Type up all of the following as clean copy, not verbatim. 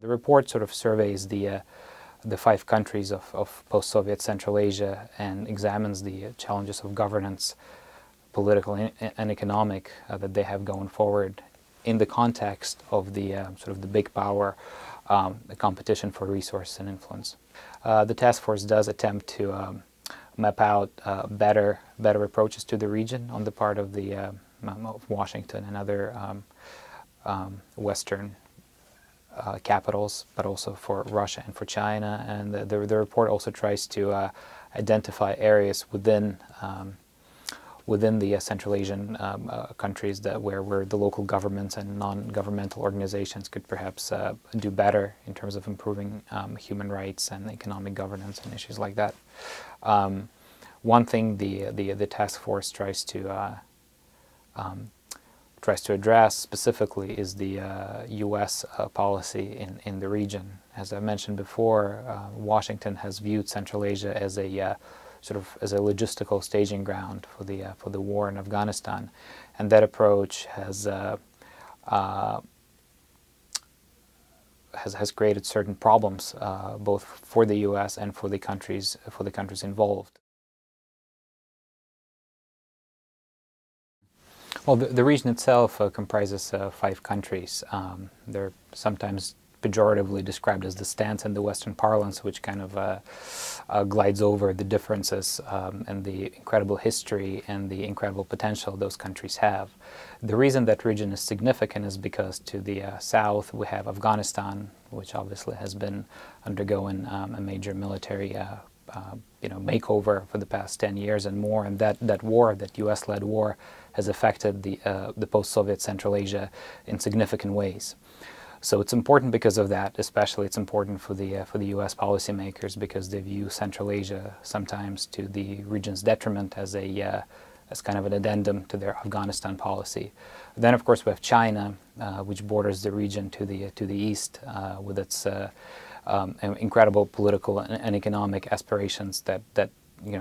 The report sort of surveys the 5 countries of post-Soviet Central Asia and examines the challenges of governance, political and economic that they have going forward in the context of the sort of the big power, the competition for resource and influence. The task force does attempt to map out better approaches to the region on the part of the of Washington and other Western capitals, but also for Russia and for China. And the report also tries to identify areas within the Central Asian countries where the local governments and non-governmental organizations could perhaps do better in terms of improving human rights and economic governance and issues like that. One thing the task force tries to address specifically is the U.S. policy in the region. As I mentioned before, Washington has viewed Central Asia as a sort of as a logistical staging ground for the war in Afghanistan, and that approach has created certain problems both for the U.S. and for the countries involved. Well, the region itself comprises 5 countries. They're sometimes pejoratively described as the stance in the Western parlance, which kind of glides over the differences and the incredible history and the incredible potential those countries have. The reason that region is significant is because to the south we have Afghanistan, which obviously has been undergoing a major military makeover for the past 10 years and more, and that war, that U.S.-led war, has affected the post-Soviet Central Asia in significant ways. So it's important because of that. Especially, it's important for the U.S. policymakers because they view Central Asia sometimes to the region's detriment as kind of an addendum to their Afghanistan policy. Then, of course, we have China, which borders the region to the east with its incredible political and economic aspirations that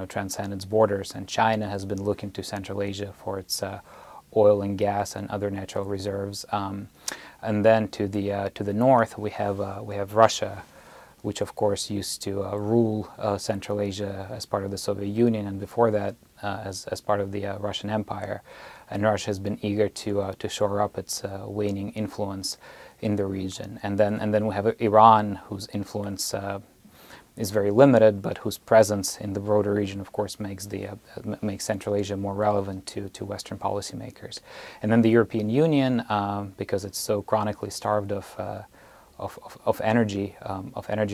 transcend its borders. And China has been looking to Central Asia for its oil and gas and other natural reserves. And then to the north we have Russia, which of course used to rule Central Asia as part of the Soviet Union, and before that as part of the Russian Empire. And Russia has been eager to shore up its waning influence in the region. And then we have Iran, whose influence is very limited, but whose presence in the broader region, of course, makes Central Asia more relevant to Western policymakers. And then the European Union, because it's so chronically starved of energy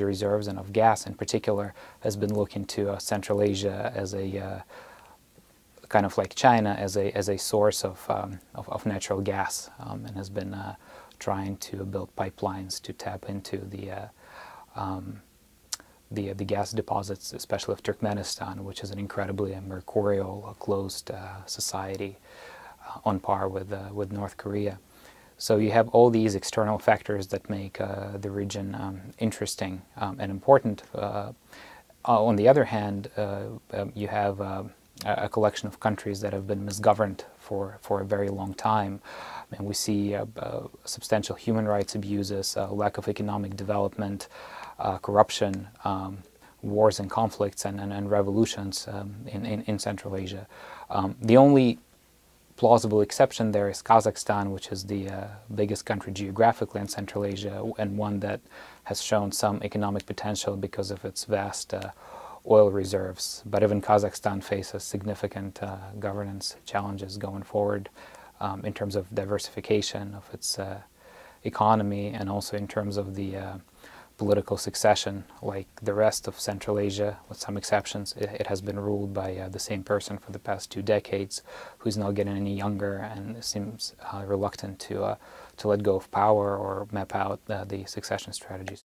reserves and of gas in particular, has been looking to Central Asia as a kind of like China as a source of natural gas, and has been trying to build pipelines to tap into the gas deposits, especially of Turkmenistan, which is an incredibly mercurial, closed society on par with North Korea. So you have all these external factors that make the region interesting and important. On the other hand, you have a collection of countries that have been misgoverned for a very long time. And we see substantial human rights abuses, lack of economic development, corruption, wars and conflicts and revolutions in Central Asia. The only plausible exception there is Kazakhstan, which is the biggest country geographically in Central Asia, and one that has shown some economic potential because of its vast oil reserves. But even Kazakhstan faces significant governance challenges going forward in terms of diversification of its economy, and also in terms of the political succession. Like the rest of Central Asia, with some exceptions, it has been ruled by the same person for the past 2 decades, who's not getting any younger and seems reluctant to let go of power or map out the succession strategies.